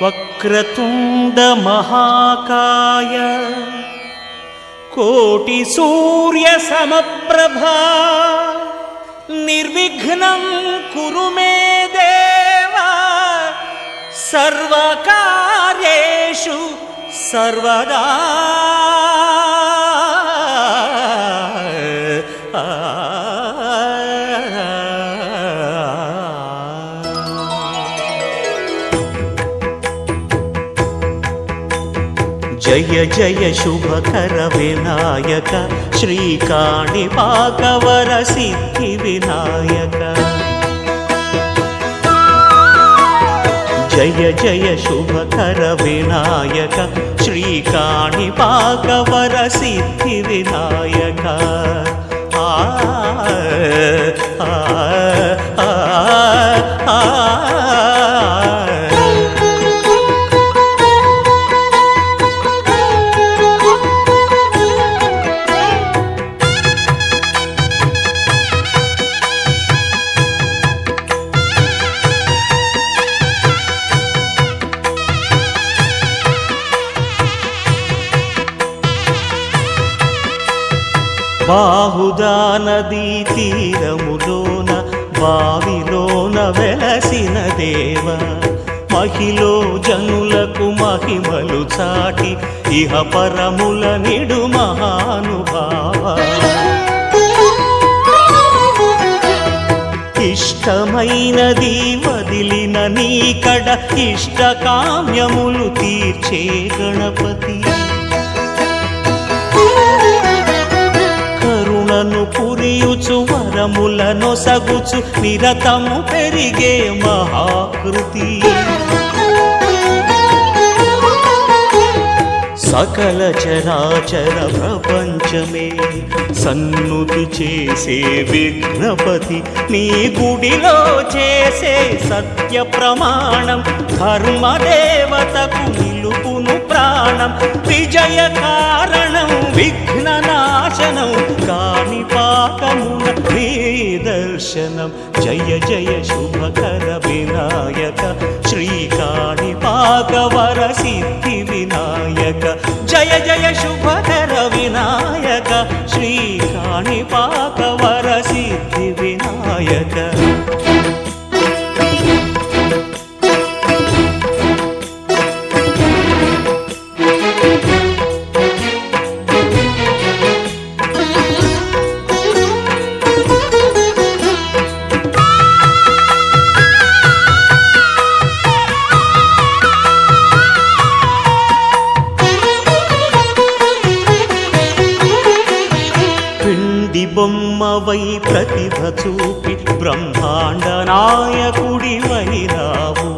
వక్రతుండ మహాకాయ కోటి సూర్య సమప్రభా నిర్విఘ్నం కురు మే దేవా సర్వకార్యేషు సర్వదా. జయ జయ శుభకర వినాయక శ్రీకాణిపాకవర సిద్ధి వినాయక. జయ జయ శుభకర వినాయక శ్రీకాణిపాకవర సిద్ధి వినాయక. ఆ ఆ ఆ ఆ బాహుదా నదీ తీరములోన బావిలోన వెలసిన దేవ మహిలో జనులకు మహిమలు చాటి ఇహ పరముల నిడు మహానుభావ. ఇష్టమైనది వదిలిన నీకడ ఇష్టకామ్యములు తీర్చే గణపతి. కరుణను పురియుచు వరములను సగుచు నిరతము పెరిగే మహాకృతి. సకల చరాచర ప్రపంచమే సన్నుతి చేసే విఘ్నపతి. నీ గుడిలో చేసే సత్య ప్రమాణం ధర్మదేవతకు నిలుపును ప్రాణం. విజయ కారణం విఘ్ననాశనం కాణిపాకమున నీ దర్శనం. జయ జయ శుభకర వినాయక శ్రీకాణిపాకవర సిద్ధి వినాయక. జయ జయ శుభకర వినాయక శ్రీకాణిపాకవర సిద్ధి వినాయక. బొమ్మవై ప్రతిభ చూపి బ్రహ్మాండ నాయకుడి వైరావు.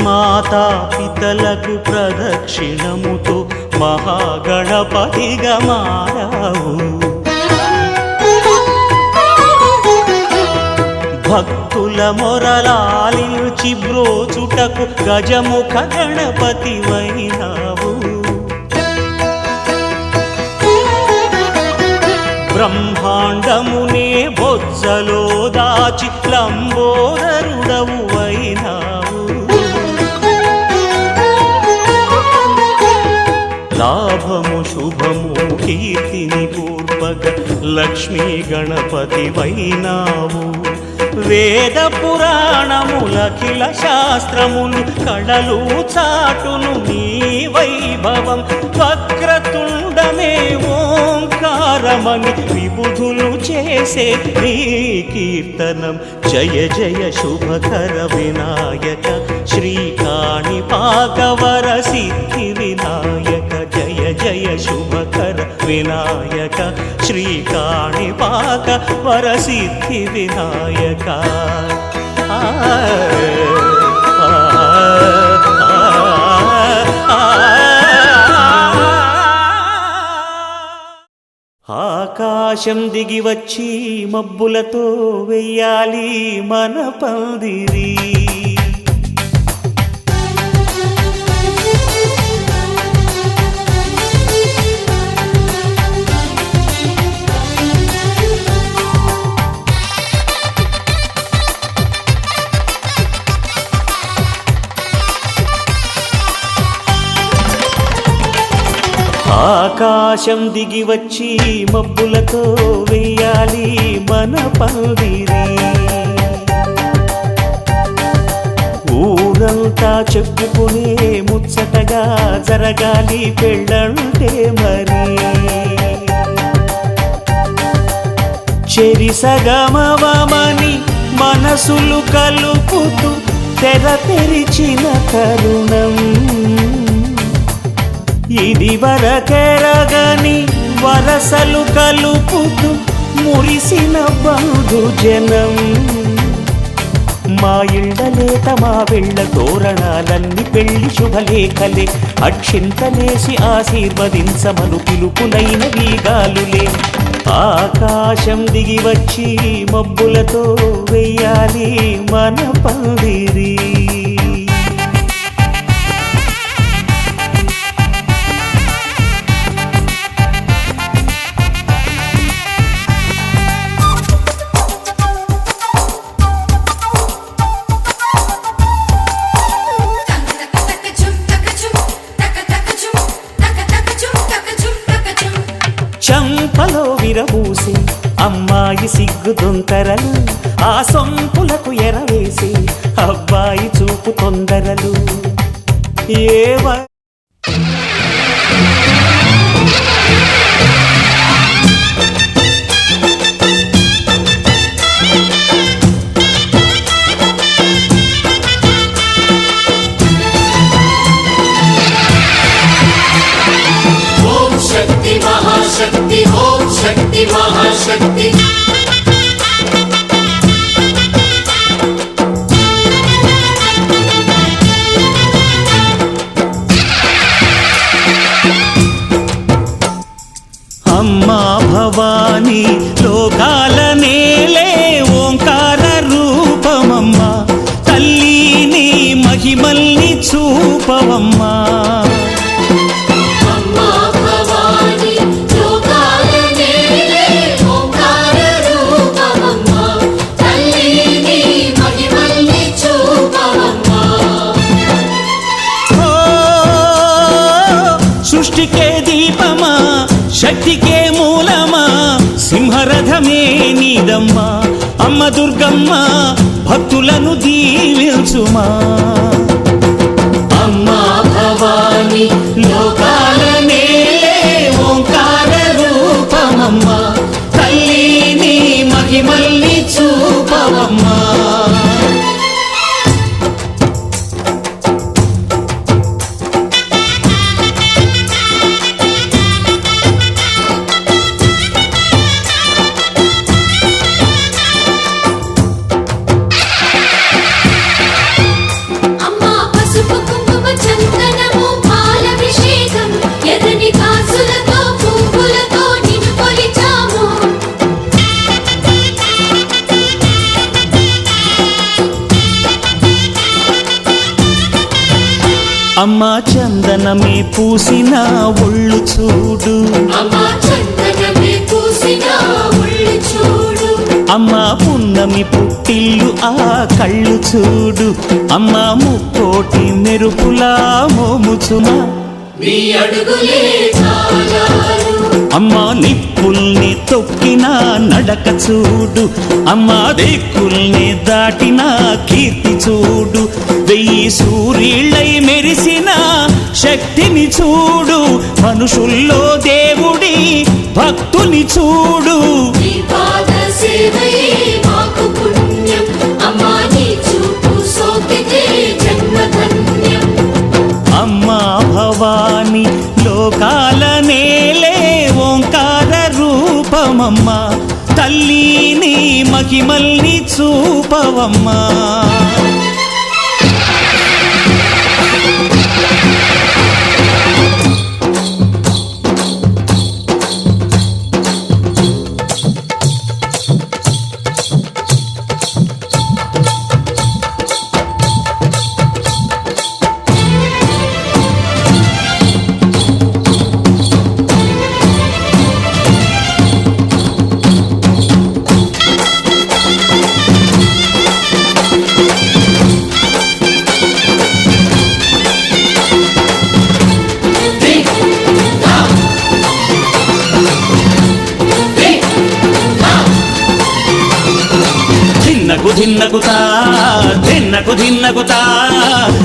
మాతా పితలకు ప్రదక్షిణముతో మహాగణపతిగా మారావు. భక్తుల మొరలాలించి బ్రోచుటకు గజముఖ గణపతి వైనావు. బ్రహ్మాండమునే బొజ్జలో దాచి లంబోదరుడవు అయినావు. లాభము శుభము కీర్తిని పూర్వక లక్ష్మీ గణపతి వైనావు. వేద పురాణములఖిల శాస్త్రములు కళలు చాటును నీ వైభవం. వక్రతుండమే ఓంకారమని విబుధులు చేసే నీ కీర్తనం. జయ జయ శుభకర వినాయక శ్రీకాణిపాకవర సిద్ధి వినాయక. జయ జయ శుభకర వినాయక శ్రీకాణిపాకవర సిద్ధి వినాయక. ఆకాశం దిగి వచ్చి మబ్బులతో వెయ్యాలి మన పందిరి. ఆకాశం దిగి వచ్చి మబ్బులతో వెయ్యాలి మన పందిరి. ఊరంతా చెప్పుకునే ముచ్చటగా జరగాలి పెళ్ళంటే మరి. చెరిసగమవమని మనసులు కలుపుతూ తెర తెరిచిన తరుణం, ఇది వరకెరగని వరసలు కలుపుతూ మురిసిన బంధుజనం. మా ఇళ్ళలేత మా వెళ్ళ తోరణాలన్నీ పెళ్లి శుభలేఖలే, అక్షింతలేసి ఆశీర్వదించమను పిలుపులైన వీగాలులే. ఆకాశం దిగి వచ్చి మబ్బులతో వెయ్యాలి మన పందిరి. చంపలో విరబూసి అమ్మాయి సిగ్గు దొంతరలు, ఆ సొంపులకు ఎరవేసి అబ్బాయి చూపు తొందరలు. शक्ति महाशक्ति ओम शक्ति महाशक्ति. అమ్మా భవాని లోకాల నేలే ఓంకార రూపమమ్మా, తల్లిని మహిమల్ని చూపవమ్మా. సృష్టికే దీపమా శక్తికే మూలమా, సింహరథమే నీదమ్మా అమ్మ దుర్గమ్మ, భక్తులను దీవించుమా. అమ్మా భవాని లోకాల నేలే ఓంకార రూపమమ్మా, తల్లిని మహిమల్ని చూపవమ్మా. అమ్మా చందనమే పూసిన ఒళ్ళు చూడు, అమ్మా చందనమే పూసిన ఒళ్ళు చూడు. అమ్మా పున్నమి పుట్టిల్లు ఆ కళ్ళు చూడు, అమ్మా ముక్కోటి మెరుపులా మోముచుమా. నీ అడుగులే చాలారు, అమ్మా నిప్పుల్ని తొక్కిన నడక చూడు, అమ్మా దిక్కుల్ని దాటిన కీర్తి చూడు. 1000 సూర్యుళ్ళై మెరిసిన శక్తిని చూడు, మనుషుల్లో దేవుడి భక్తుని చూడు. నీ పాద సేవయే మాకు పుణ్యం, అమ్మా నీ చూపు సోకితే జన్మధన్యం. అమ్మా భవాని లోకాల నేలే ఓంకార రూపమమ్మా, తల్లిని మహిమల్ని చూపవమ్మా. దిన్నకు దిన్నకుతా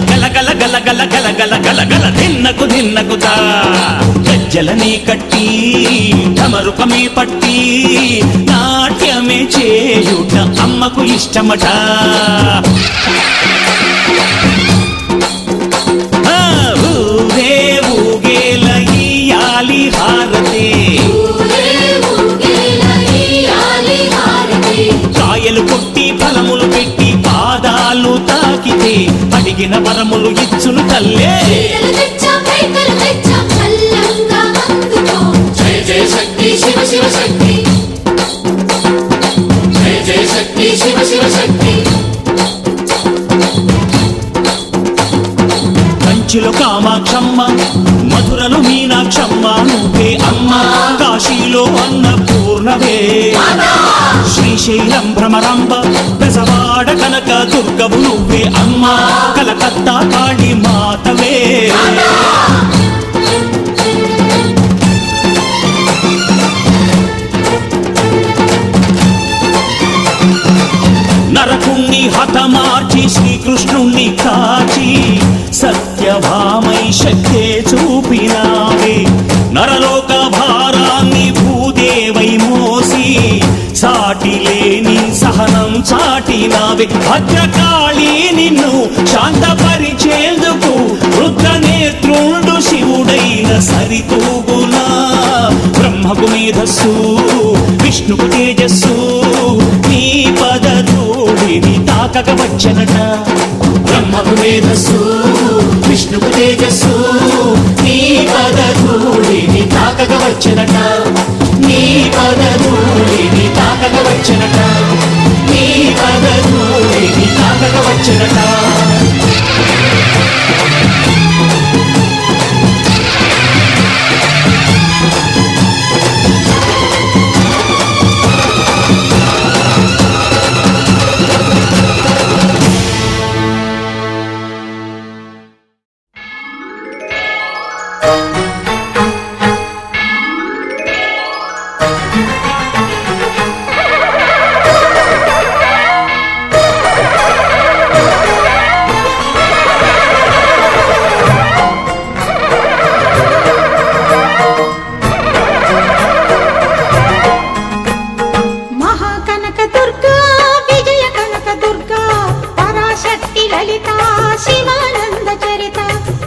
గల గల గల గల గల గల గల గల దిన్నకు దిన్నకుతా గజ్జలనే కట్టి ఢమరుకమే పట్టి నాట్యమే చేయుట అమ్మకు ఇష్టమట ఊరే ఊగేల ఇయ్యాలి హారతి కాయలు కొట్టి ఫలములు పెట్టి పాదాలు తాకితే అడిగిన వరములు ఇచ్చును తల్లే జయ జయ శక్తి శివ శివ శక్తి జయ జయ శక్తి శివ శివ శక్తి కంచిలో కామాక్షమ్మ మధురలో మీనాక్షమ్మ నువ్వే అమ్మ కాశీలో అన్నపూర్ణవే శ్రీశైలం భ్రమరాంబ బెజవాడ కనక దుర్గవు నువ్వే అమ్మ కలకత్తా కాళీ మాతవే నరకుణ్ణి హతమార్చి శ్రీకృష్ణుణ్ణి కాచి సత్యభామై శక్తే చూపినావే నరలోక భారాన్ని భూదేవై మోసి సాటి లేని సహనం చాటినావే భద్రకాళి నిన్ను శాంతపరిచేందుకు రుద్రనేత్రుండు శివుడైన సరితూగునా బ్రహ్మకు మేధస్సు విష్ణుకు తేజస్సు నీ పదధూళిని తాకక వచ్చనట బ్రహ్మకు మేధస్సు విష్ణుకు తేజస్సు నీ పదధూళిని తాకక వచ్చనట నీ పదధూళిని తాకక వచ్చనట నీ పదధూళిని తాకక వచ్చనట మహాకనక దుర్గా విజయ కనక దుర్గా పరాశక్తి లలిత శివానంద చరిత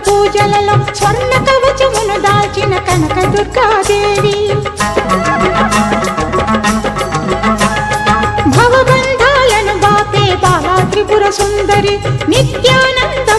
పూజలలో స్వర్ణ కవచమును దాల్చిన కనక దుర్గాదేవి భవబంధాలను బాపే బాలా త్రిపుర సుందరి నిత్యానంద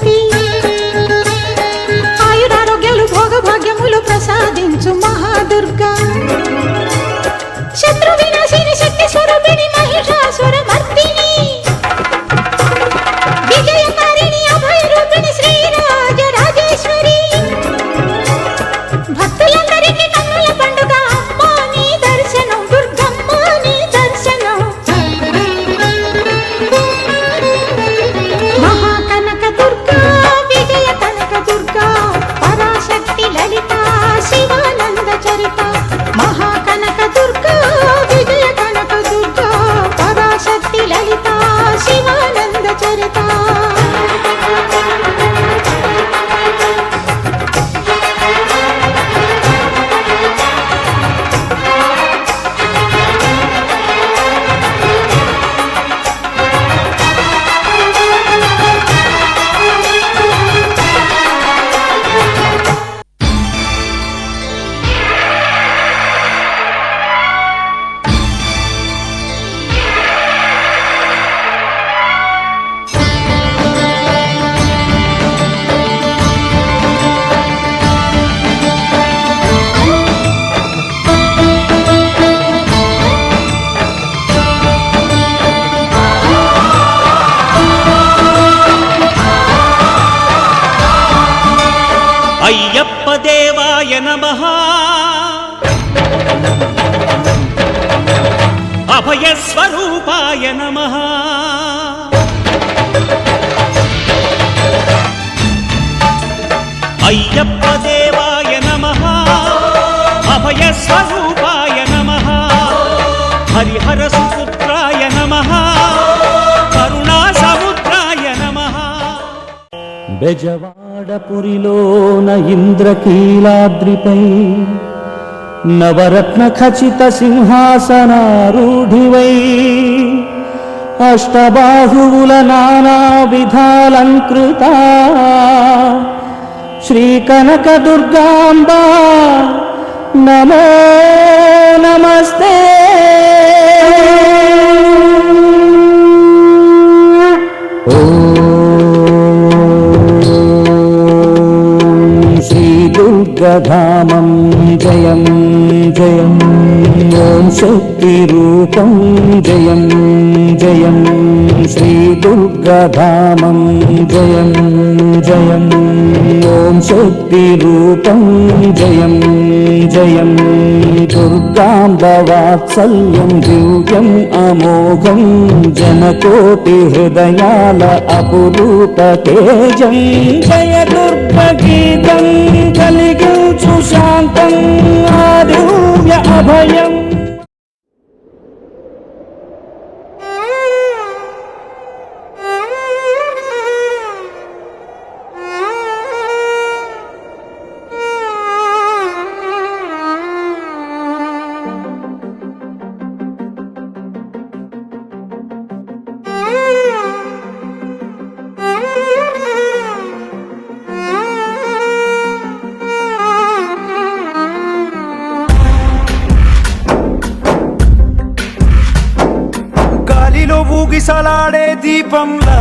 సరస్వతి ఆయురారోగ్యాలు భోగభాగ్యములు ప్రసాదించు మహాదుర్గా శత్రు వినాశిని శక్తి స్వరూపిణి మహిషాసుర మర్దిని విజయకారిణి అభయ రూపిణి శ్రీరాజ రాజేశ్వరి భక్తులందరికీ కన్నుల పండుగ అమ్మ నీ దర్శనం దుర్గమ్మ నీ దర్శనం మహాకనక దుర్గా విజయ కనక దుర్గా పరాశక్తి లలిత శివానంద చరిత మహాకనక దుర్గా విజయ కనక దుర్గా పరాశక్తి లలిత శివానంద చరిత అయ్యప్ప దేవాయ నమః అభయ స్వరూపాయ నమః అయ్యప్ప దేవాయ నమః అభయ స్వరూపాయ నమః హరిహర సుపుత్రాయ నమః కరుణా సముద్రాయ నమః బెజవాడపురిలోన ఇంద్రకీలాద్రిపై నవరత్న ఖచిత సింహాసనారూఢివై అష్టబాహువుల నానా విధాలంకృత శ్రీ కనక దుర్గాంబా నమో నమస్తే ధామం జయం జయం ఓం శక్తి రూపం జయం జయం శ్రీ దుర్గాధామం జయం జయం ఓం శక్తి రూపం జయం జయం దుర్గాంబ వాత్సల్యం దివ్యం అమోఘం జనకోటి హృదయాల అపురూప తేజం జయ దుర్గీతం కలిగించు శాంతం ఆదివ్య అభయం ఊగిసలాడే దీపంలా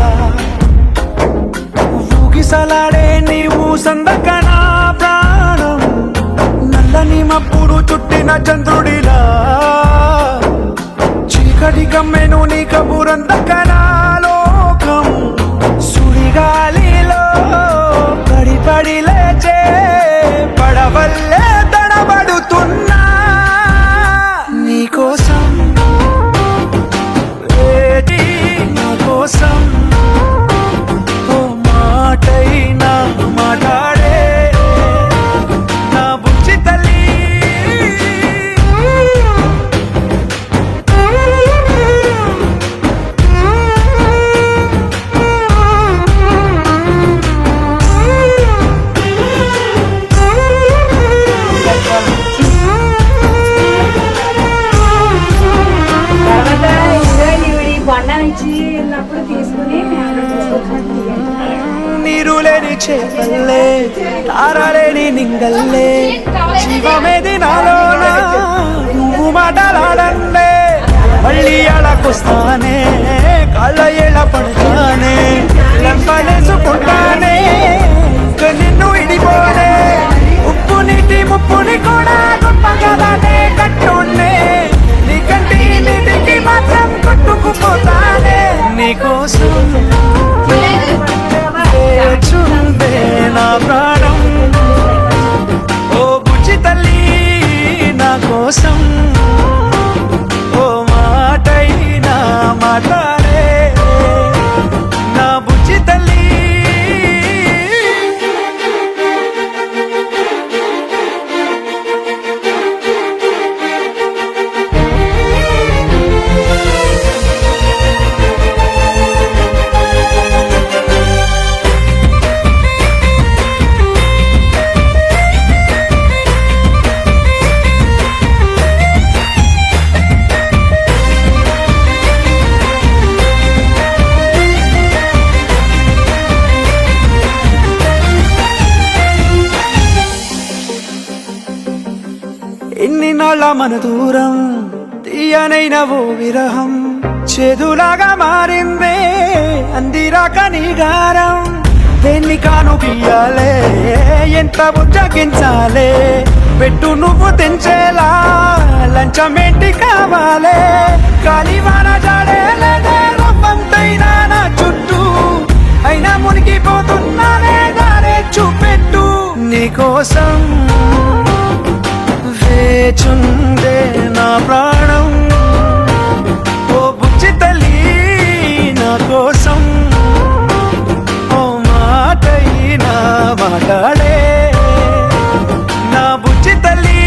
ఊగిసలాడే నీవు సందకనా ప్రాణం నల్లని మబ్బులు చుట్టిన చంద్రుడిలా చీకటి గమ్మెను నీ కబురందకనా లోకం సుడిగాలిలో పడి పడి లేచే పడవల్లే తడబడుతున్నా నీకోసం కోసం ఓ మాటైనా మాట్లాడే నా బుజ్జి తల్లి నీరులేని చేపల్లే తారలేని నింగల్లే జీవమేది నాలోనా నువ్వు మాటలాడండే మళ్ళీ అడకొస్తానే కాళ్ళ ఎళ్ళ పడతానే లంపలేసుకుంటానే ఎన్ని నాళ్ళ మన దూరం తీయనైన ఓ విరహం చేదులాగా మారిందే అందిరాక నీగారం దేన్ని కాను బియ్యాలే ఎంత బుజ్జగించాలే పెట్టు నువ్వు తెంచేలా లంచమేంటి కావాలే కాలివాన జాడేలేదే రవ్వంతైనా నా చుట్టూ అయినా మునిగిపోతున్నానే దారే చూపెట్టు నీకోసం వేచుందే నా ప్రాణం ఓ బుజ్జి తల్లి నా కోసం ఓ మాటైనా మాట్లాడే నా బుజ్జి తల్లి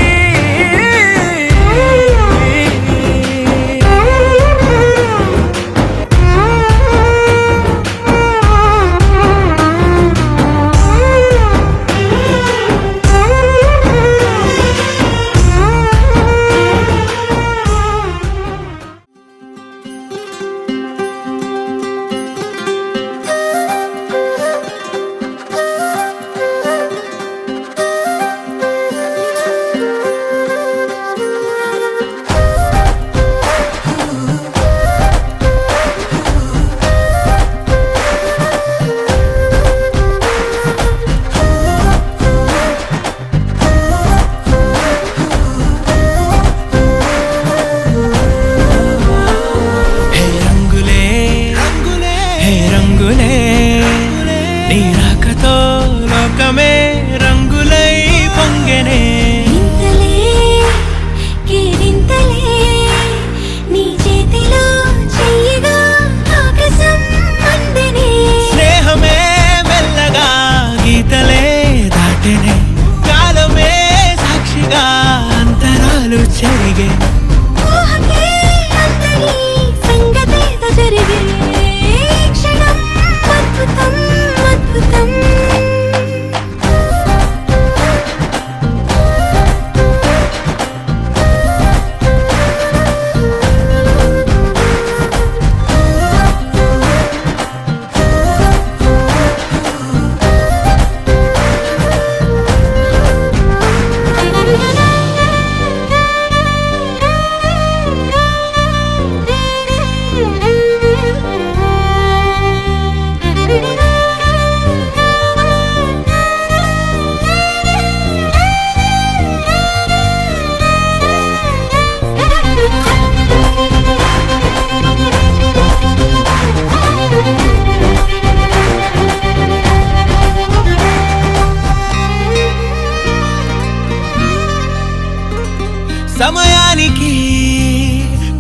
సమయానికి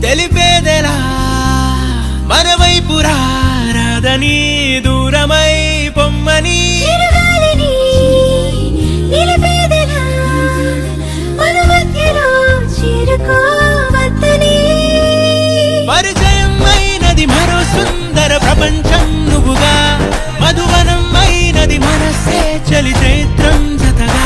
తెలిపేదెలా మన వైపు రాదని దూరమై పొమ్మని పరిచయం అయినది మరో సుందర ప్రపంచం నువ్వుగా మధువనం అయినది మనసే చలి చైత్రం జతగా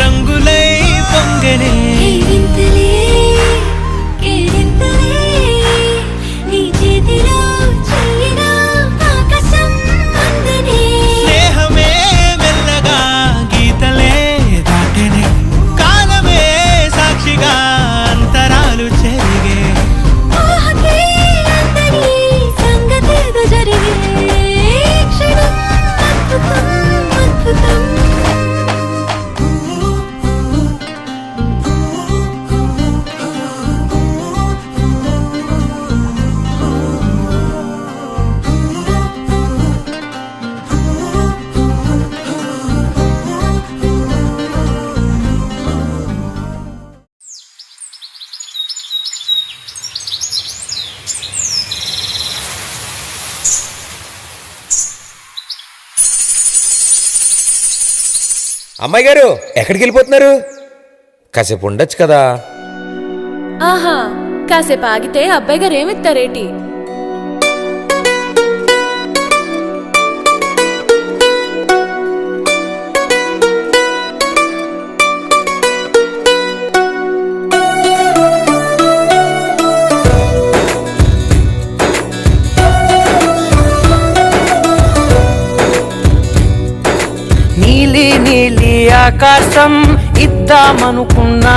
రంగులై పొంగనే స్నేహమే మెల్లగా గీతలే దాటనే కాలమే సాక్షిగా అంతరాలు చెరిగే అమ్మాయి గారు ఎక్కడికి వెళ్ళిపోతున్నారు? కాసేపు ఉండొచ్చు కదా. ఆహా, కాసేపు ఆగితే అబ్బాయి గారు ఏమిస్తారేటి? నీలి నీలి ఆకాశం ఇద్దామనుకున్నా,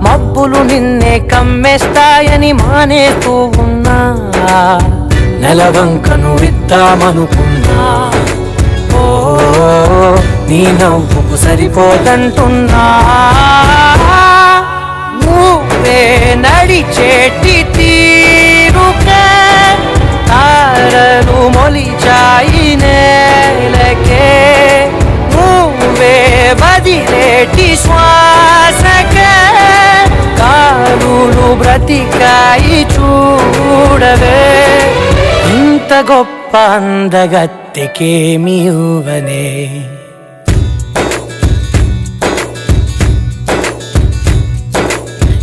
మబ్బులు నిన్నే కమ్మేస్తాయని మానేస్తూ ఉన్నా. నెలవంకను ఇద్దామనుకున్నా, ఓ నీ నవ్వుకు సరిపోదంటున్నా. నువ్వే నడిచేటి తీరుకే తారలు మొలిచాయి నేలకే. నువ్వే వదిలేటి శ్వాసకే కాలులు బ్రతికాయి చూడవే. ఇంత గొప్ప అందగత్తెకేమి ఇవ్వనే.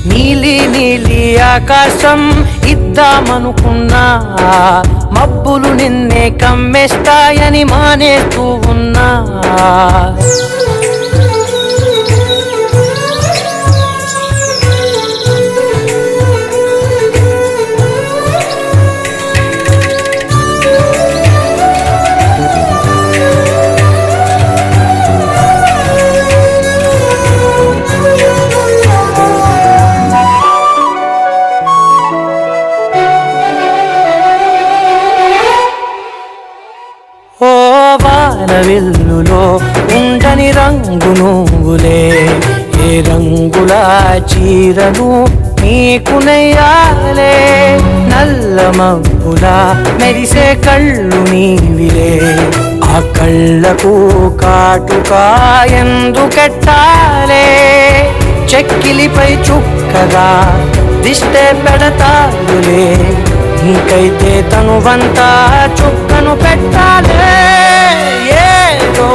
నీలి నీలి ఆకాశం ఇద్దామనుకున్నా, మబ్బులు నిన్నే కమ్మేస్తాయని మానేస్తూ ఉన్నా. ఓ వానవిల్లులో ఉండని రంగు నువ్వులే, ఏ రంగుల చీరను నీకు నెయ్యాలే. నల్ల మబ్బులా మెరిసే కళ్ళు నీవిలే, ఆ కళ్ళకు కాటుకా ఎందుకెట్టాలే. చెక్కిలిపై చుక్కగా దిష్టే పెడతాడులే, నీకైతే తనువంతా చుక్కను పెట్టాలే. ఏదో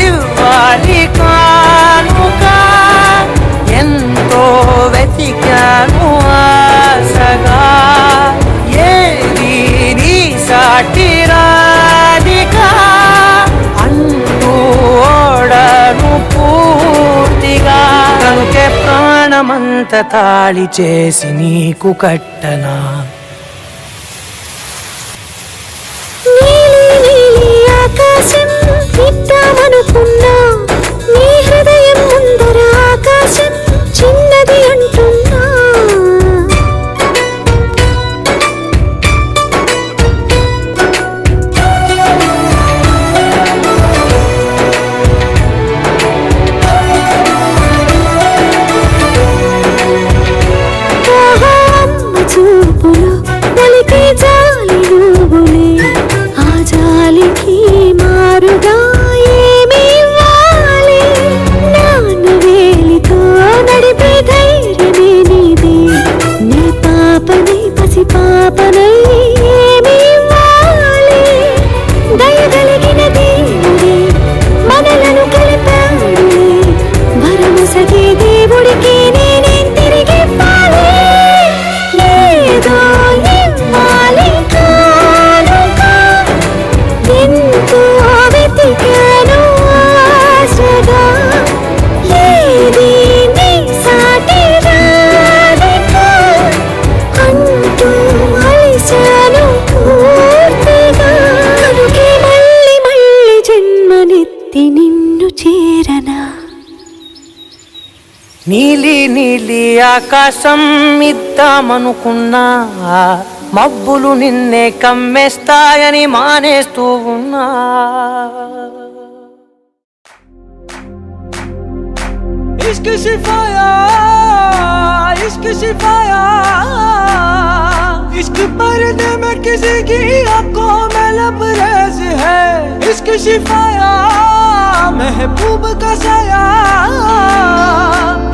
ఇవ్వాలి కానుక, ఎంతో వెతికాను ఆశగా. ఏది నీ సాటి రాధిక అంటూ ఓడను పూర్తిగా. కనుకే ప్రాణమంత తాళి చేసి నీకు కట్టనా. ఆకాశం ఇద్దామనుకున్నా, నీ హృదయం ముందర ఆకాశం చిన్నది అంటున్నా. అమ్మ చూపులో పలికే జాలి నువ్వులే, ఆ జాలికి మారుగా ఏమి ఇవ్వాలి. నాన్న వేలితో నడిపే ధైర్యమే నీదే, నీ పాపనై పసి పాపనై ఏమి ఇవ్వాలి. దయగలిగిన దేవుడే మనలను కలిపాడులే, వరముసగే దేవుడికి నేనేం తిరిగి ఇవ్వాలి. ఏదో ఇవ్వాలి కానుక, ఎంతో వెతికాను ఆశగా. ఏది నీ సాటి రాధిక అంటూ అలిశాను పూర్తిగా. కనుకే మళ్ళీ మళ్ళీ జన్మనెత్తి నిన్ను చేరనా. నీలి నీలి ఆకాశం ఇద్దామనుకున్నా, మబ్బులు నిన్నే కమ్మేస్తాయని మానేస్తూ ఉన్నా. इश्क सिफाया, इश्क सिफाया, इश्क पर्दे में किसी की आंखों में लबरेज है. इश्क सिफाया, महबूब का साया,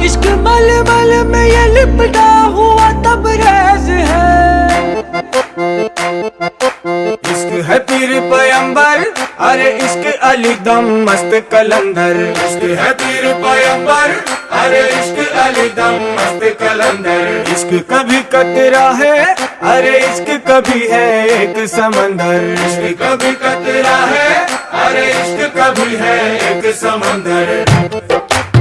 इश्क मलमल में ये लिपटा हुआ तबरेज है. इश्क है पीर पैगंबर, अरे अरे इश्क अली दम मस्त कलंदर इश्क है पीर पैगंबर अरे इश्क अली दम मस्त कलंदर इश्क कभी कतरा है अरे इश्क कभी है एक समंदर इश्क कभी कतरा है अरे इश्क कभी है एक समंदर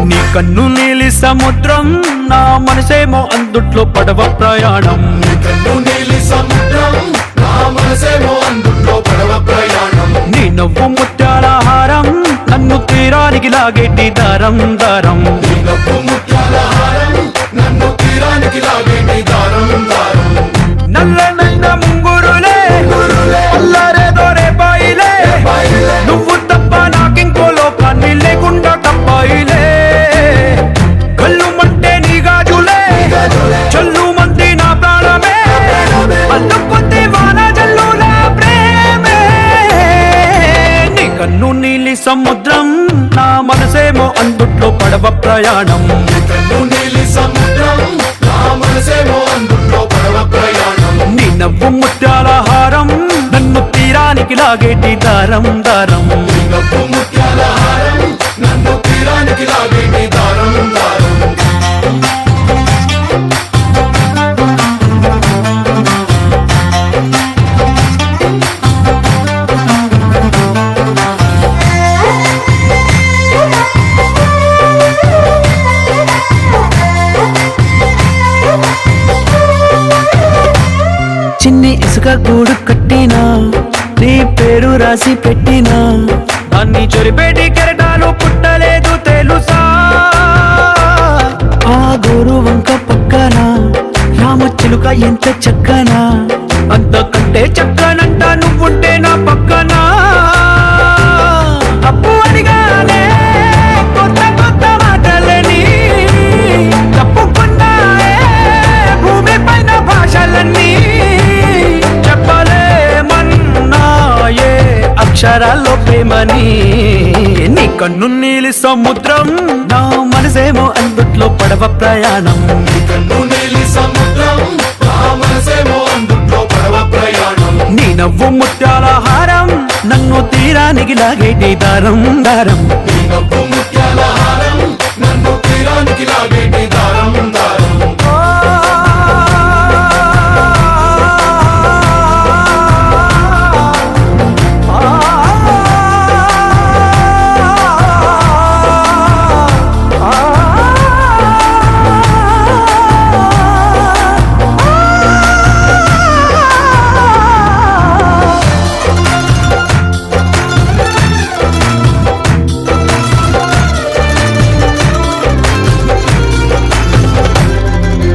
నీ కన్ను నీలి సముద్రం నా మనసేమో అందుట్లో పడవ ప్రయాణం కన్ను నీలి సముద్రం నా మనసేమో అందుట్లో పడవ ప్రయాణం నీ నవ్వు ముత్యాల హారం నన్ను తీరానికి లాగేటి దారం దారం నీ నవ్వు ముత్యాల హారం నన్ను తీరానికి లాగేటి దారం దారం నల్లనైన ముంగురులే అల్లారేదో రేపాయిలే నువ్వు తప్ప నాకింకో లోకాన్ని లేకుండా తప్పాయిలే కళ్ళు మంటే నీ గాజులే చల్లు మంది నా ప్రాణమే అల్లుకుంది వాన జల్లుల ప్రేమే నీ కన్ను నీలి సముద్రం నా మనసేమో అందుట్లో పడవ ప్రయాణం కన్ను నీలి సముద్రం నా మనసేమో అందుట్లో పడవ ప్రయాణం నీ నవ్వు ముత్యాల హారం నన్ను తీరానికి లాగేటి దారం దారం నీ నవ్వు ముత్యాల హారం నన్ను తీరానికి లాగేటి దారం దారం చిన్ని ఇసుక గూడు కట్టినా నీ పేరు రాసి పెట్టినా దాన్ని చొరిపేటి కెరటాలు పుట్టలేదు తెలుసా ఆ గోరు వంక పక్కన రామచిలుక ఎంత చక్కనా అంతకంటే చక్కనంట నువ్వుంటే నా పక్కన అప్పు అడిగానే కొత్త కొత్త మాటలని తప్పుకున్నాయే భూమి పైన భాషలన్నీ చెప్పలేమన్నాయే అక్షరాల్లో ప్రేమని నీ కన్ను నీలి సముద్రం నా మనసేమో అందుట్లో పడవ ప్రయాణం కన్ను నీలి సముద్రం నా మనసేమో అందుట్లో పడవ ప్రయాణం నీ నవ్వు ముత్యాల హారం నన్ను తీరానికి లాగేటి దారం దారం నీ నవ్వు ముత్యాల హారం నన్ను తీరానికి లాగేటి దారం దారం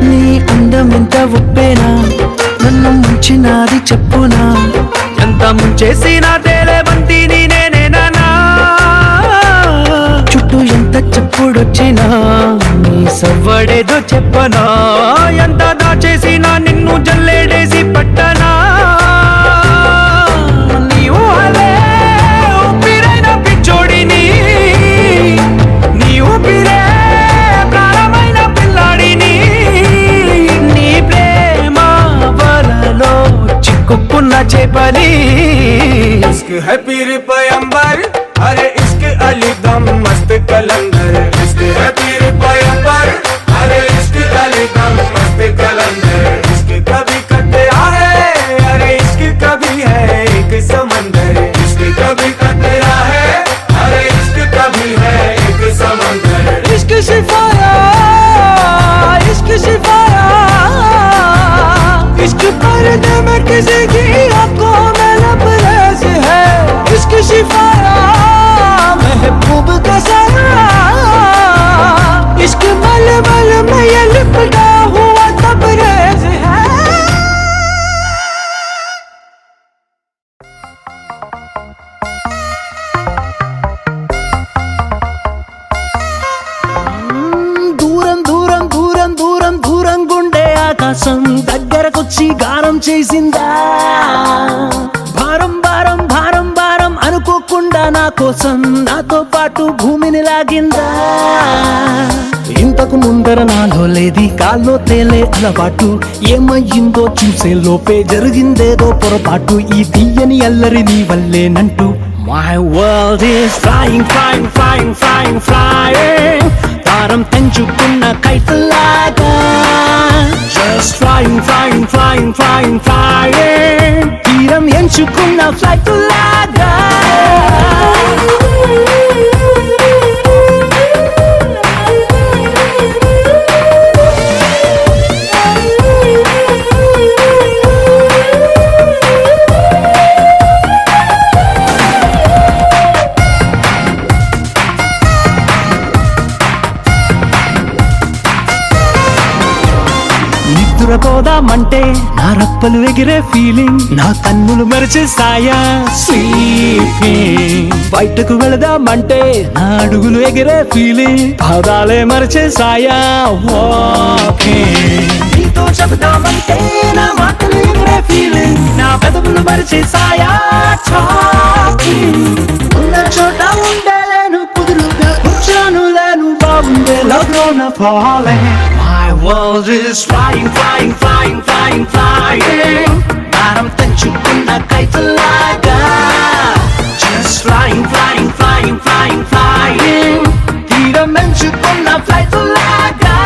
నీ అందం ఎంత ఒప్పేనా నన్ను ముంచినాది చెప్పునా ఎంత ముంచేసినా తేలేవంతి నేనేనా చుట్టూ ఎంత చెప్పుడొచ్చినా నీ సవ్వడేదో చెప్పనా ఎంత దాచేసినా నిన్ను జల్లేడేసి పట్టనా నీ ఊహలే ఊపిరైన పిచ్చోడిని నీ ఊపిరే ప్రాణమైన పిల్లాడిని నీ ప్రేమ వలలో చిక్కుకున్న చేపని इश्क है पीर पैगंबर अरे इश्क अली दम मस्त कलंदर इश्क है पीर पैगंबर अरे इश्क अली दम मस्त कलंदर इश्क कभी कतरा है अरे इश्क कभी है एक समंदर इश्क कभी कतरा है अरे इश्क कभी है एक समंदर इश्क शिफाया इश्क शिफाया इश्क पर्दे में किसी की आंखों में लबरेज है इश्क शिफाया महबूब का साया इश्क मलमल में ये लिपटा हुआ तबरेज है దూరం దూరం దూరం దూరం దూరం గుండె ఆకాశం దగ్గరకొచ్చి గారం చేసిందా భారం భారం భారం భారం అనుకోకుండా నా కోసం నాతో పాటు భూమిని లాగిందా ఇంతకు ముందర నాలో లేది కాల్లో తేలే అలవాటు ఏమయ్యిందో చూసే లోపే జరిగిందేదో పొరపాటు ఈ తీయని అల్లరి నీ వల్లేనంటూ My world is flying, flying, flying, flying, flying తారం తెంచుకున్న కైతలాగా Just flying, flying, flying, flying, flying తీరం ఎంచుకున్న ఫ్లైట్ లాగా నిద్రపోదామంటే నా రప్పలు ఎగిరే ఫీలింగ్ నా కన్నులు మెరిచేసాయా స్లీపింగ్ బయటకు వెళదామంటే నా అడుగులు ఎగిరే ఫీలింగ్ పాదాలే మరిచేసాయా వాకింగ్ నీతో చెబుదామంటే నా మాటలు ఎగిరే ఫీలింగ్ నా పెదవులు మరిచేసాయా టాకింగ్ ఉన్న చోట ఉండలేను కుదురుగా కూర్చోను లేను బాగుండే లవ్లోన falling My world is flying, flying, flying, flying, flying భారం తెంచుకున్న కైతలాగా Just flying, flying, flying, flying, flying తీరం ఎంచుకున్న ఫ్లైట్ లాగా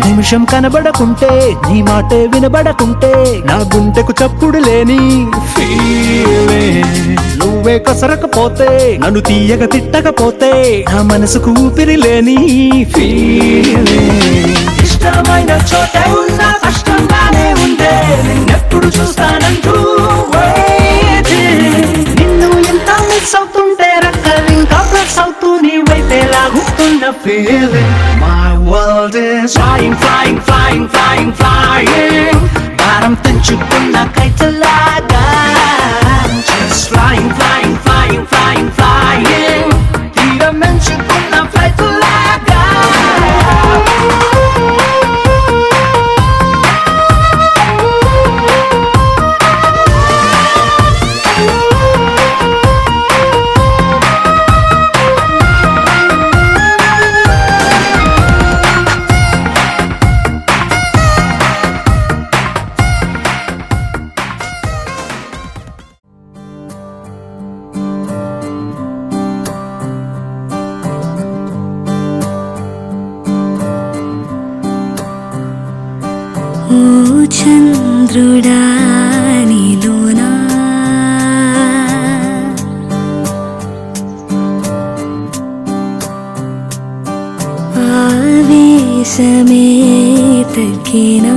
నిమిషం కనబడకుంటే నీ మాటే వినబడకుంటే నా గుండెకు చప్పుడు లేని ఫీలింగ్ నువ్వే కసరకపోతే నన్ను తీయగా తిట్టకపోతే నా మనసుకు ఊపిరి లేని ఫీలింగ్ ఇష్టమైన చోటే ఉన్నా కష్టంగానే ఉందే నిన్నెప్పుడు చూస్తానంటూ waiting. నిన్ను ఎంత మిస్ అవుతుంటే రక్కలు ఇంకా ప్లస్ అవుతూ నీ వైపే లాగుతున్న feeling My world is flying, flying, flying, flying, flying భారం తెంచుకున్న కైతలాగా Just flying, flying, flying, flying, flying తీరం ఎంచుకున్న ఫ్లైట్ లాగా ఓ చంద్రుడా నీలోనా ఆవేశమే తగ్గినా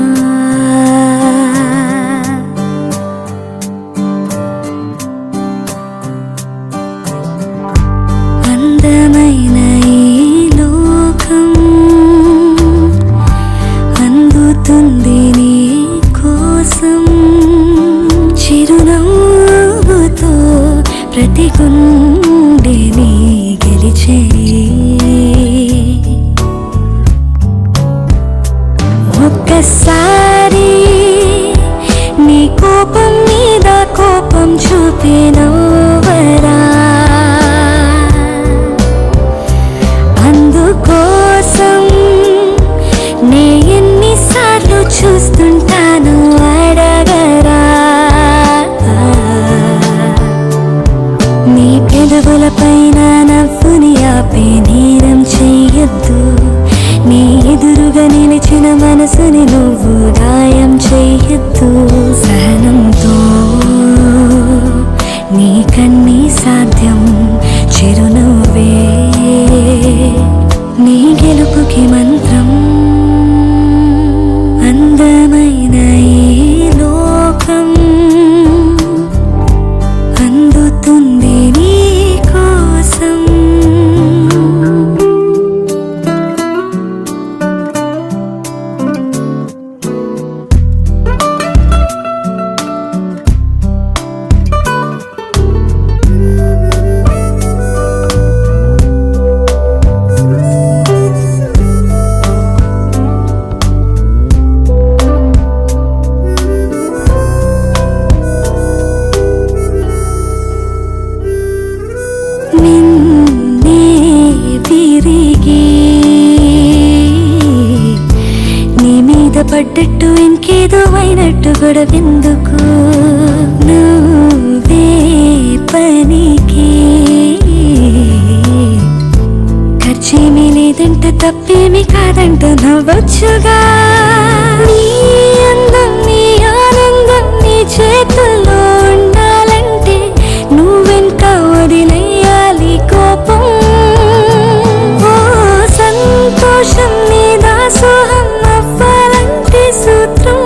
అందమైన ఈ లోకం అందుతుంది నీ కోసం చిరునవ్వుతో ప్రతి గుండెని గెలిచే ఒక్కసారి నీ కోపం మీద కోపం చూపినవరా అందుకోసం నే ఎన్నిసార్లు చూస్తుంటాను అడగరా నీ పెదవుల పైన నవ్వుని ఆపే నేరం చెయ్యొద్దు నీ ఎదురుగా నిలిచిన మనసుని నువ్వు గాయం చెయ్యొద్దు సహనంతో నీ పడ్డట్టు ఇంకేదో అయినట్టు గొడవెందుకు నువ్వే పనికి ఖర్చేమీ లేదంట తప్పేమీ కాదంట నవ్వొచ్చుగా నీ అందం నీ ఆనందం నీ చేతుల్లో ఉండాలంటే నువ్వెంక వదిలేయాలి కోపం ఓ సంతోషం నీ దాసోహం అవ్వాలంటే సూత్రం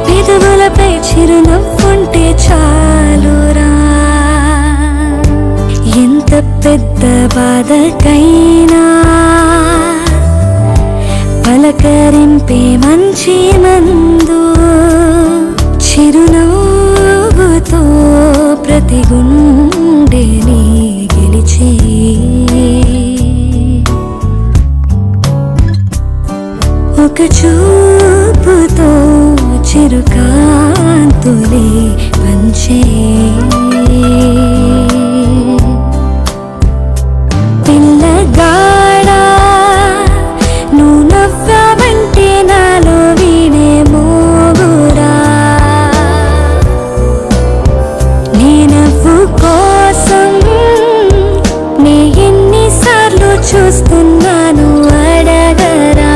పెదవులపై చిరునవ్వుంటే చాలురా ఎంత పెద్ద బాధకైనా పలకరింపే మంచి మందు చిరునవ్వుతో ప్రతి గుండెని గెలిచే ఒక చూపుతో చిరుకాంతులే పంచే పిల్లగాడా నువ్వు నవ్వావంటే నాలో వీణే మోగురా నీ నవ్వు కోసం నే ఎన్నిసార్లు చూస్తున్నాను అడగరా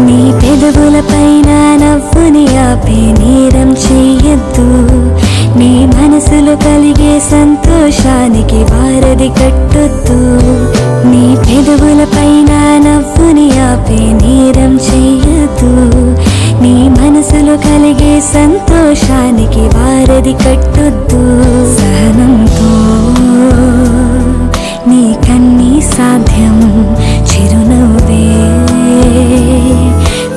నీ పెదవులపైన నవ్వుని ఆపే నేరం చెయ్యొద్దు నీ మనసులో కలిగే సంతోషానికి వారధి కట్టొద్దు నీ పెదవులపైన నవ్వుని ఆపే నేరం చెయ్యొద్దు నీ మనసులో కలిగే సంతోషానికి వారధి కట్టొద్దు సహనంతో నీ కన్నీ సాధ్యం చిరునవ్వే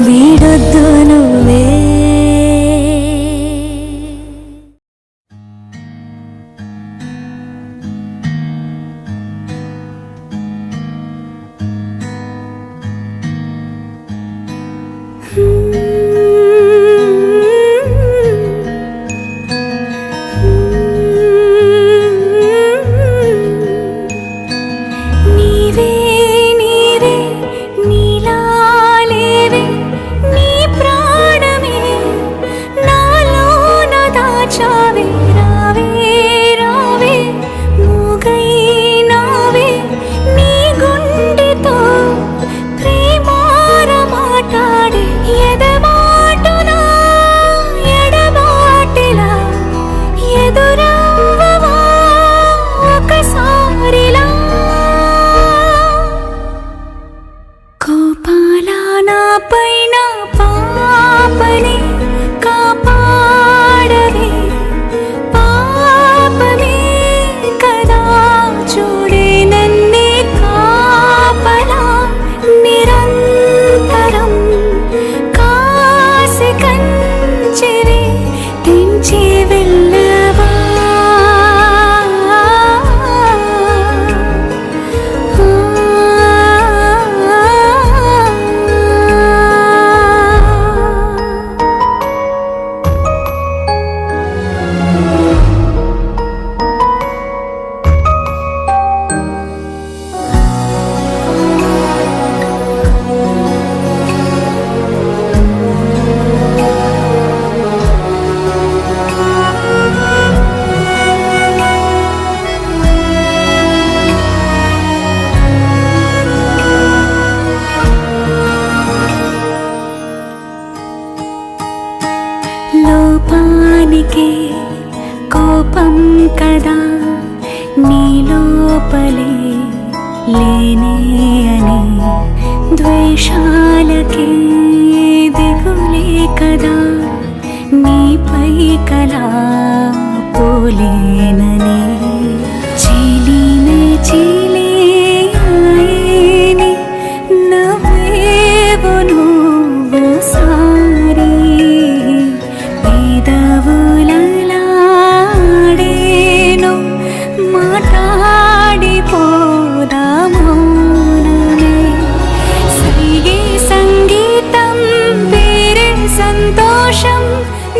వీడొద్దు నువ్వే నీవే నీవే నీలాలేవే నీ ప్రాణమే నాలోన దాచావే రావే రావే మూగైనావే నీ గుండెతో ప్రేమార మాట్లాడే ఎదమాటునా ఎడబాటిలా ఎదురవ్వవా ఒకసారిలా కోపాల నా పైన పాపని కాపాడవే పాపమే కదా చూడే నన్నే కాపలా నిరంతరం కాసి కంచెవే తెంచి వెళ్ళవా లోపానికి కోపం కదా నీ లోపలే లేనే అని ద్వేషాలకే దిగులే కదా నీపై కలా పోలేనని చీలినే చీలే ఆయనే నవ్వేవు నువ్వు సారి పెదవులలాడేను మాట్లాడిపోదా మౌనమే సరిగే సంగీతం వేరే సంతోషం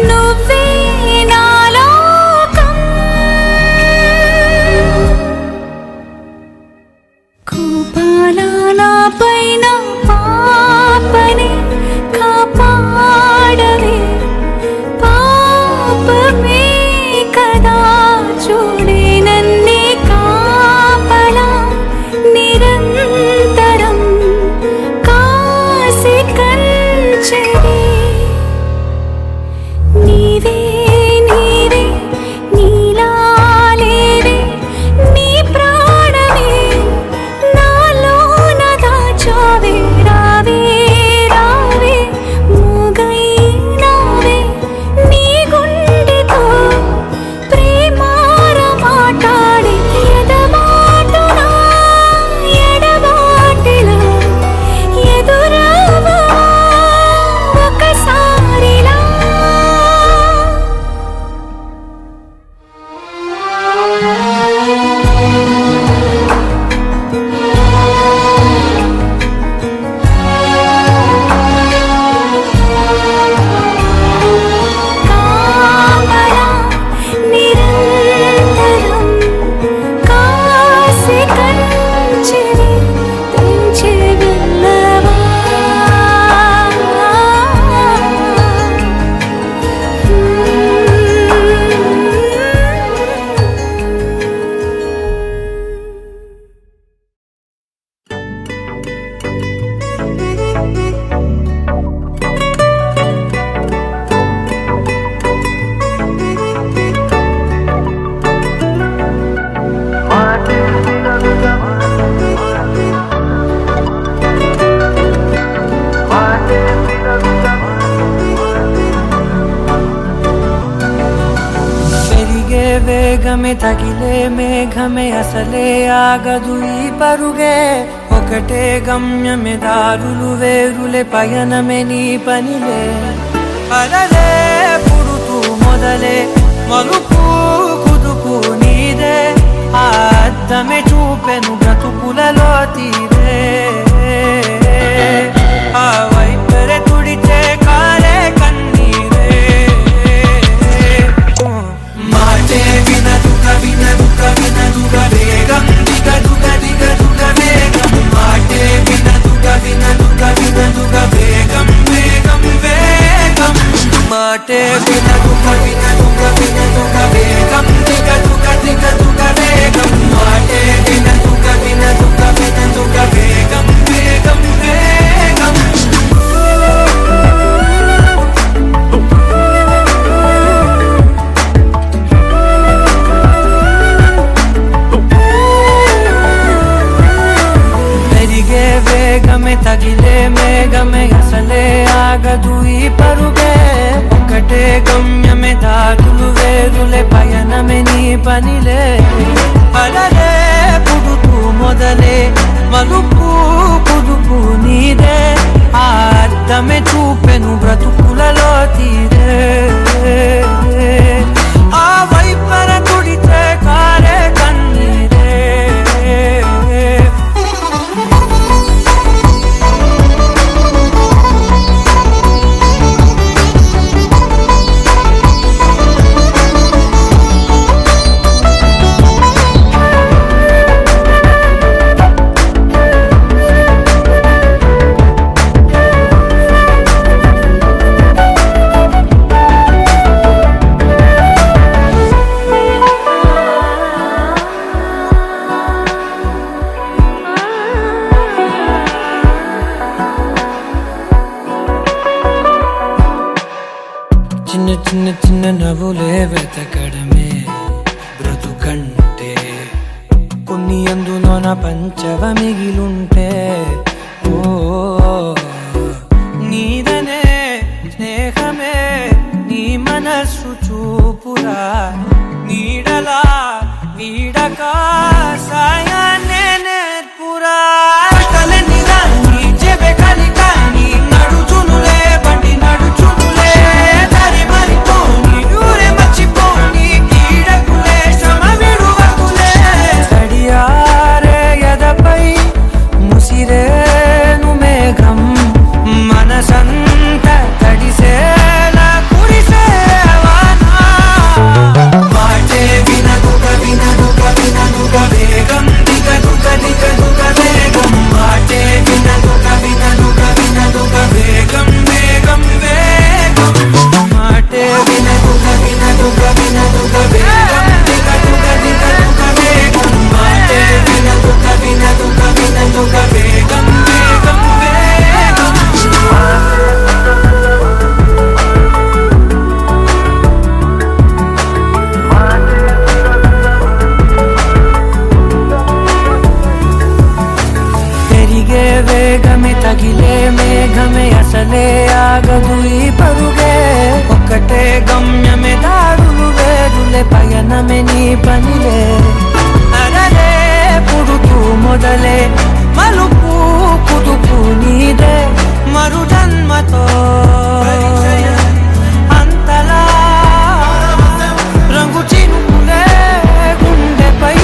నువ్వే నా లోకం కోపాల నా పైన వేగమే తగిలే మేఘమే అసలే ఆగదు ఈ పరుగే ఒకటే గమ్యమే దారులు వేరులే పయనమే నీ పనిలే అలలే పుడుతూ మొదలే మలుపు కుదుపు నీదే ఆ అద్దమే చూపెను బ్రతుకులలో తీరే ఆ వైపరే తుడిచే కారే కన్నీరే మాటే వినదుగ వినదుగ వినదుగ వేగం దిగదుగ దిగదుగ వేగం మాటే వినదుగ వినదుగ వినదుగ వేగం వేగం వేగం మాటే వినదుగ వినదుగ వినదుగ వేగం దిగదుగ దిగదుగ వేగం మాటే వినదుగ వినదుగ వినదుగ వేగం వేగం వేగం పెరిగే వేగమే తగిలే మేఘమే అసలే ఆగదు ఈ పరుగే ఒకటే గమ్యమే దారులు వేరులే పయనమే నీ పనిలే అలలే పుడుతూ మొదలే మలుపు కుదుపు నీదే ఆ అద్దమే చూపెను బ్రతుకులలో తీరే ఆ వైపర తుడిచే కారే కన్నీరే చిన్న చిన్న చిన్న నవ్వులే వెతకడమే బ్రతుకంటే కొన్ని అందులోన పంచవ మిగిలుంటే ఓ నీదనే స్నేహమే నీ మనస్సు చూపురా నీడలా వీడక సాయాన్నే నేర్పురా కలని రాని చెబె కలికాని నడుచునులే బండి నడుచునులే దారి మరిపోని ఊరే మర్చిపోని కీడకులే శ్రమ విడువకులే తడియారే ఎదపై ముసిరేను మేఘం మనసంత తడిసేలా కురిసేవానా మాటే వినదుగ వినదుగ వినదుగ వేగం దిగదుగ దిగదుగ వేగం మాటే వినదుగ వినదుగ వినదుగ వేగం వేగం వేగం మాటే వినదుగ వినదుగ వినదుగ వేగం దిగదుగ దిగదుగ వేగం మాటే వినదుగ వినదుగ వినదుగ వేగం వేగం వేగం పెరిగే వేగమే తగిలే మేఘమే అసలే ఆగదు ఈ పరుగే ఒక్కటే గమ్యమే దారులు వేరులే పయనమే నీ పనిలే అలలే పుడుతూ మొదలే మలుపు కుదుపు నీదే మరు జన్మతో అంతలా రంగు చినుకులే గుండెపై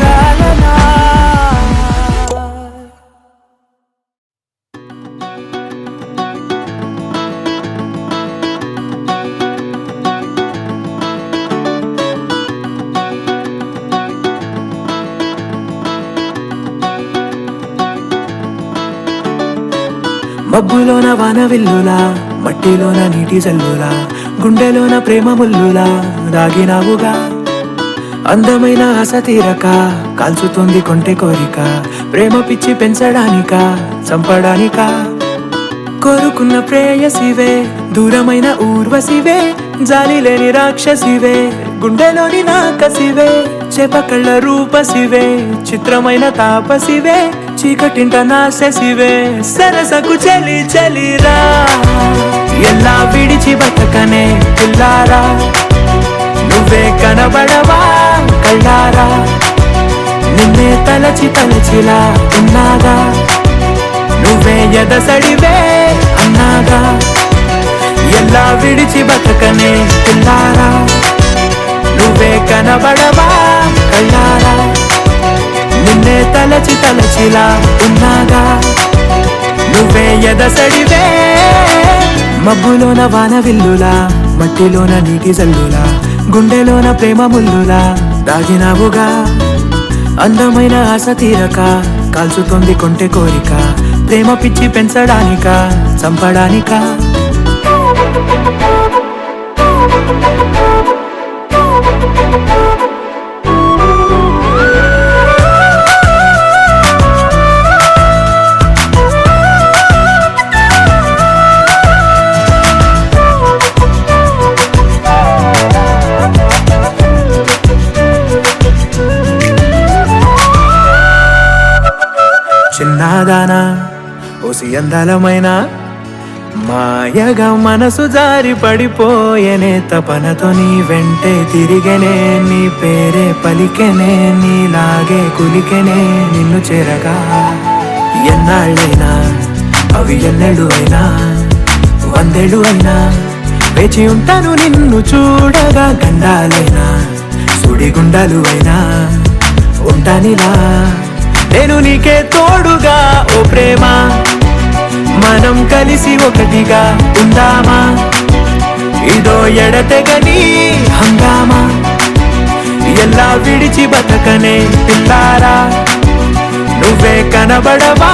రాలనా మబ్బులోన వానవిల్లులా మట్టిలోన నీటి జల్లులా గుండెలోన ప్రేమ ముల్లులా దాగినావుగా అందమైన ఆశ తీరక కాల్చుతోంది కొంటె కోరిక ప్రేమ పిచ్చి పెంచడానిక చంపడానిక కోరుకున్న ప్రేయసివే దూరమైన ఊర్వశివే జాలి లేని రాక్షసివే గుండెలోని నాకసివే చేపకళ్ళ రూపసివే చిత్రమైన తాపసివే చీకటింట నాశసివే సరసకు చలి చలిరా ఎలా విడిచి బతకనే పిల్లారా నువ్వే కనబడవా కళ్ళారా నిన్నే తలచి తలచిలా ఉన్నాగా నువ్వే ఎదసడివే అన్నాగా ఎలా విడిచి బతకనే పిల్లారా నువ్వే కనబడవా కళ్ళారా నిన్నే తలచి తలచిలా ఉన్నాగా నువ్వే ఎదసడివే మబ్బులోన వాన విల్లులా మట్టిలోన నీటి జల్లులా గుండెలోన ప్రేమ ముల్లులా దాగినావుగా అందమైన ఆశ తీరక కాల్చుతోంది కొంటె కోరిక ప్రేమ పిచ్చి పెంచడానిక చంపడానిక చిన్నదానా ఓసి అందలమైన మాయగా మనసు జారి పడిపోయేనే తపనతో నీ వెంటే తిరిగనే నీ పేరే పలికెనే నీలాగే కులికెనే నిన్ను చేరగా ఎన్నాళ్ళైనా అవి ఎన్నెళ్ళు అయినా వందేళ్ళు అయినా వేచి ఉంటాను నిన్ను చూడగా గండాలైనా సుడిగుండాలు అయినా ఉంటానిలా నేను నీకే తోడుగా ఓ ప్రేమ మనం కలిసి ఒకటిగా ఉందామా ఇదో ఎడతెగని హంగామా ఎలా విడిచి బతకనే పిల్లారా నువ్వే కనబడవా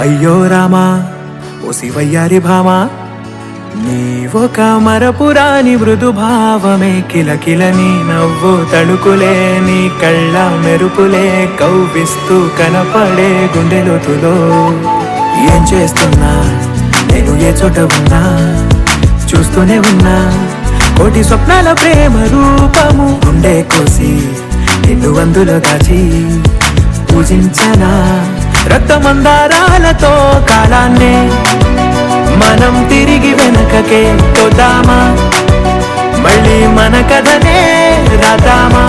అయ్యో రామా ఓ శివయ్యారి భామా నీవొక మరపురాని మృదు భావమే కిలకిలని నవ్వు తళుకులే నీ కళ్ళ మెరుపులే కవ్విస్తూ కనపడే గుండెలోతులో ఏం చేస్తున్నా నేను ఏ చోట ఉన్నా చూస్తూనే ఉన్నా కోటి స్వప్నాల ప్రేమ రూపము గుండె కోసి నిన్ను అందులో దాచి పూజించనా రక్తమందారాలతో కాలాన్నే మనం తిరిగి వెనకకే తోదామా మళ్ళీ మన కథనే రాదామా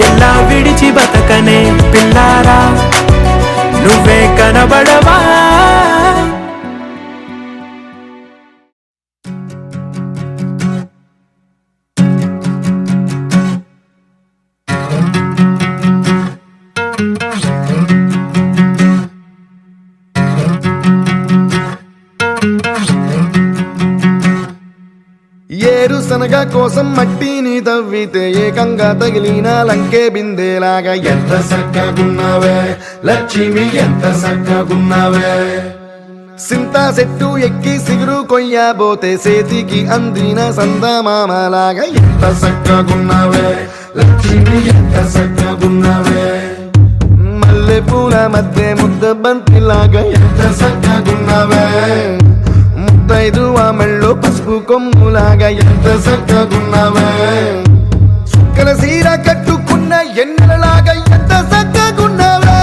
ఎలా విడిచి బతకనే పిల్లారా నువ్వే కనబడవా ఏరుశనగ కోసం మట్టిని తవ్వితే ఏకంగా తగిలిన లంకే బిందేలాగా ఎంత చక్కగున్నావే లక్ష్మి ఎంత చక్కగున్నావే సింతా చెట్టు ఎక్కి సిగురు కొయ్యబోతే చేతికి అందిన సందమామలాగా ఎంత చక్కగున్నావే లక్ష్మి ఎంత చక్కగున్నావే మల్లె పూల మధ్య ముద్ద బంతిలాగా ఎంత చక్కగున్నావే ముద్దైదు మెళ్ళో పసుపు కొమ్ములాగా ఎంత చక్కగున్నావే చుక్కల సీర కట్టుకున్న ఎన్నెలలాగా ఎంత చక్కగున్నావే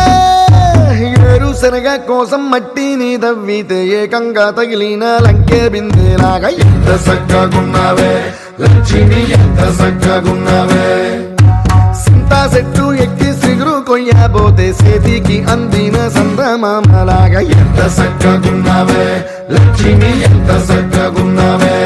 ఏరుశనగ కోసం మట్టిని తవ్వితే ఏకంగా తగిలిన లంకే బిందేలాగా ఎంత చక్కగున్నావే లక్ష్మి ఎంత చక్కగున్నావే సింతా చెట్టు ఎక్కి సిగురు కొయ్యబోతే చేతికి అందిన సందమామలాగా ఎంత చక్కగున్నావే లక్ష్మి ఎంత చక్కగున్నావే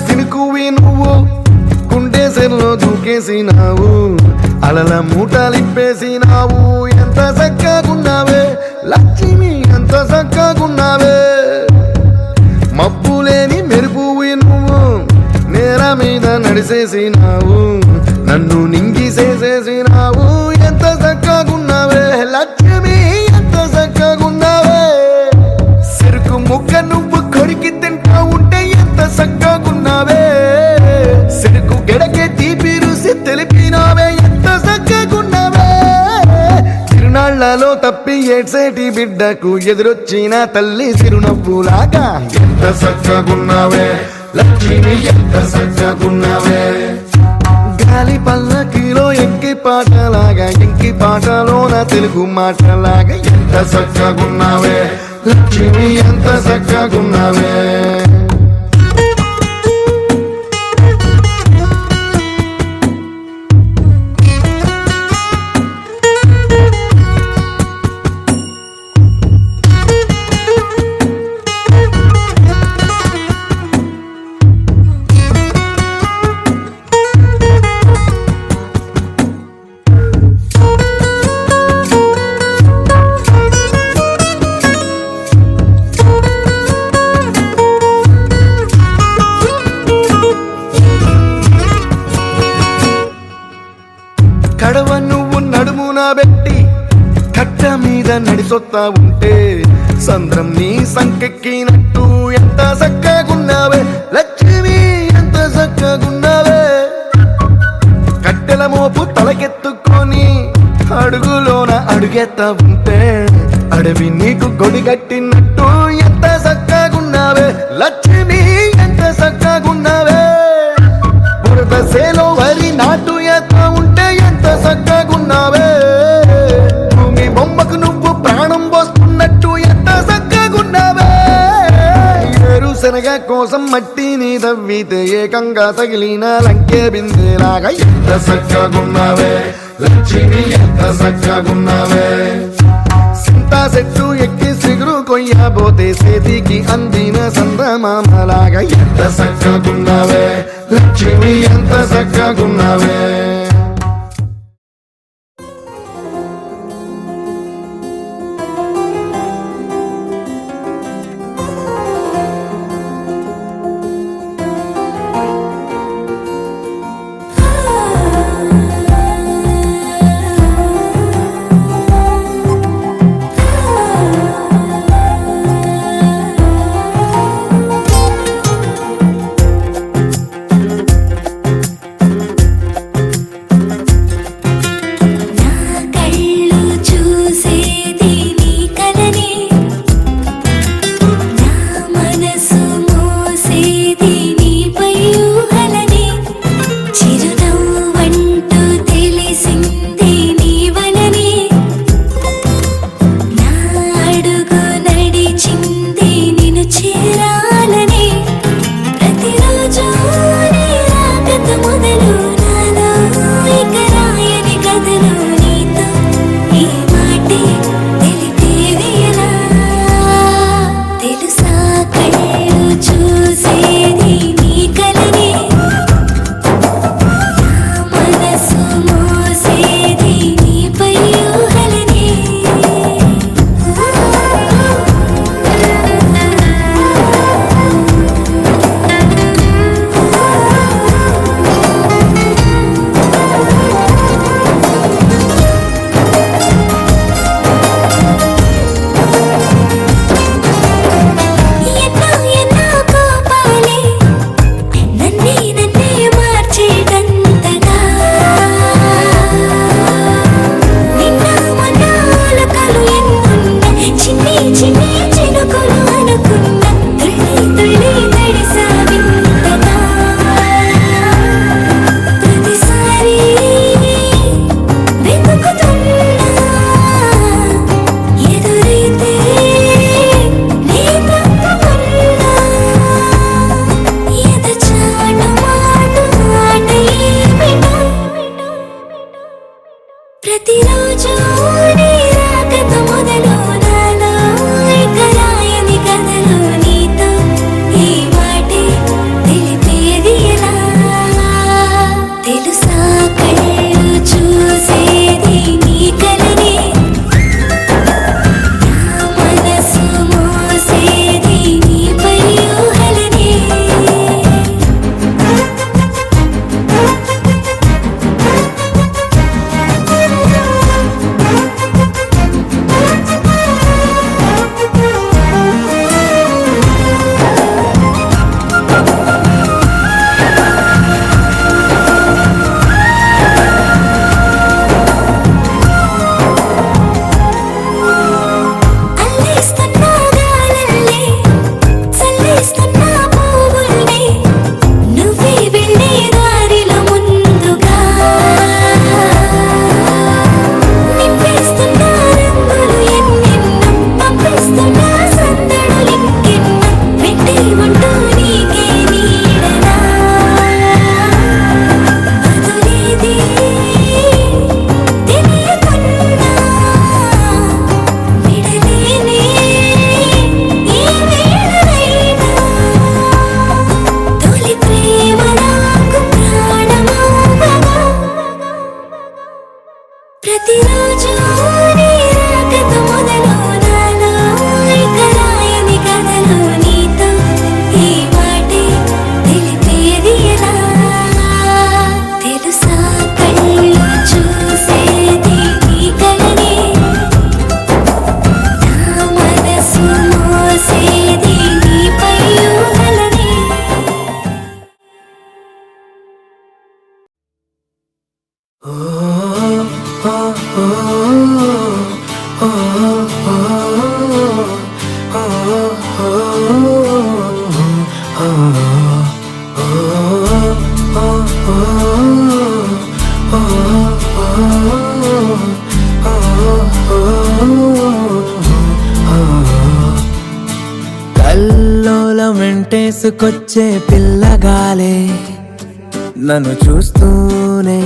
సినుకువి నువ్వు గుండెసెల్లో దూకేసినావు అలల మూటలిప్పేసినావు ఎంత చక్కగున్నావే లక్ష్మి ఎంత చక్కగున్నావే మబ్బులేని మెరుపువి నువ్వు మీద నడిసేసినావు, నన్ను నింగిసేసేసినావు. ఎంత చక్కగున్నావే లక్ష్మి, ఎంత చక్కగున్నావే. చెరుకు ముక్క నువ్వు కొరికి తింటా ఉంటే ఎంత చక్కగున్నావే. చెరుకు గెడకే తీపి రుసి తెలిపినావే, ఎంత చక్కగున్నావే. తిరునాళ్లలో తప్పి ఏడ్సేటి బిడ్డకు ఎదురొచ్చిన తల్లి చిరునవ్వులాగా ఎంత చక్కగున్నావే లక్ష్మి, ఎంత చక్కగున్నావే. గాలి పల్లకిలో ఎంకి పాటలాగా, ఎంకి పాటలోన తెలుగు మాటలాగా ఎంత చక్కగున్నావే లక్ష్మి, ఎంత చక్కగున్నావే. కడవ నువ్వు నడుమున పెట్టి కట్ట మీద నడిసొత్తా ఉంటే సంద్రం నీ సంకెక్కినట్టు ఎంత చక్కగున్నావే లక్ష్మి, ఎంత చక్కగున్నావే. కట్టెల మోపు తలకెత్తుకొని అడుగులోన అడుగెత్తా ఉంటే అడవి నీకు గొడిగట్టినట్టు ఎంత చక్కగున్నావే లక్ష్మి, ఎంత చక్కగున్నావే. బురద సేలో వరి నాటు ఎత్తా ఉంటే ఎంత చక్కగున్నావే. భూమి బొమ్మకు నువ్వు ప్రాణం పోస్తున్నట్టు ఎంత చక్కగున్నావే. ఏరుశనగ కోసం మట్టిని తవ్వితే ఏకంగా తగిలిన లంకే బిందెలాగా ఎంత చక్కగున్నావే లక్ష్మి, ఎంత చక్కగున్నావే. సింతా చెట్టు ఎక్కి సిగురు కొయ్యబోతే చేతికి అందిన సందమామలాగా ఎంత చక్కగున్నావే లక్ష్మి, ఎంత చక్కగున్నావే. ప్రతిరోజు నీ రాకతో మొదలు నాలో ఇక మెంటేసుకొచ్చే పిల్లగాలే నన్ను చూస్తూనే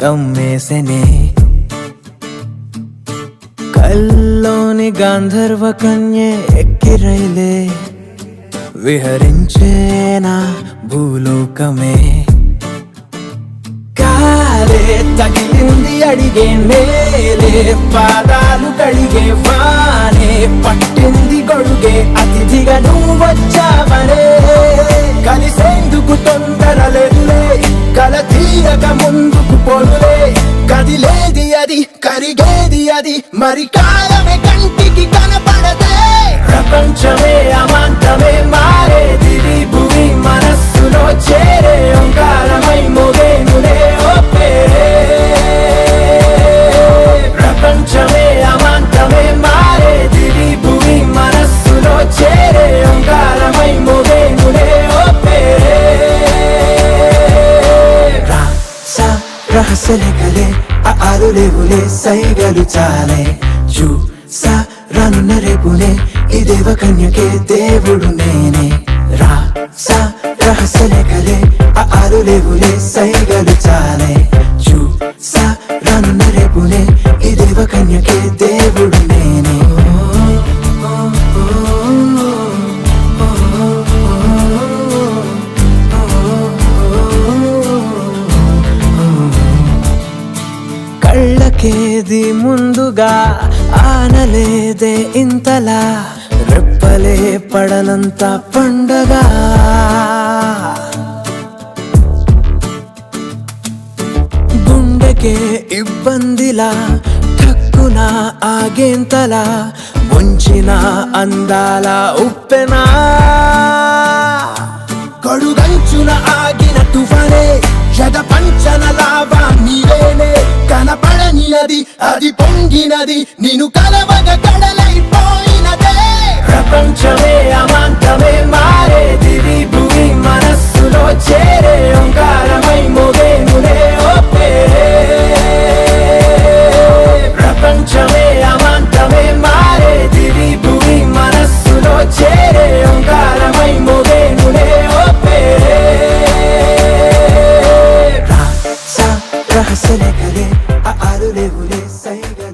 కమ్మేసెనే కల్లోని గాంధర్వ కన్యే ఎక్కిరైలే విహరించేనా భూలోకమే కాలే తగిలింది అడిగే నేలే పాదాలు కడిగే వానే పట్టింది గొడుగే అతిథిగా నువ్వు వచ్చావనే కలిసేందుకు తొందర లేదులే కల తీరక ముందుకు పోలులే కదిలేది అది కరిగేది అది మరి కాలమే కంటికి కనపడదే ప్రపంచమే అమాంతమే మారేది భూమి మనస్సులో చేరే ఓంకారమై మోగేనులే ఓ పేరే ప్రపంచమే అమాంతమే మారేది భూమి మనస్సులో చేరే ఓంకారమై మోగేనులే ఓ పేరే రహస్యలే కలే ఆలు లేవులే సైగలు చాలే చూసా రానున్న రేపునే ఈ దేవ కన్యకే దేవుడు నేనే రాసా రహస్యలే కలే ఆలు లేవులే సైగలు చాలే చూసా రానున్న రేపునే ఈ దేవ కన్యకే దేవుడు నేనే కళ్ళకేది ముందుగా ఆనలేదే ఇంతలా రెప్పలే పడనంత పండగ గుండెకే ఇబ్బందిలా ఠక్కున ఆగేంతలా ముంచిన అందాల ఉప్పెనా కడుగంచున ఆగిన తుఫానే జగ పంచన లావా నీవేనే కనపడని అది పొంగినది నిన్ను కలవగ కడలైపోయినదే ప్రపంచమే అమాంతమే మారేది భూమి మనస్సులో చేరే ఓంకారమై మోగేనులే ఓ పేరే ప్రపంచమే అమాంతమే మారేది భూమి మనస్సులో చేరే ఓంకారమై మోగేనులే ఓ పేరే రహస్యలే కలే ఆలు లేవులే సైగా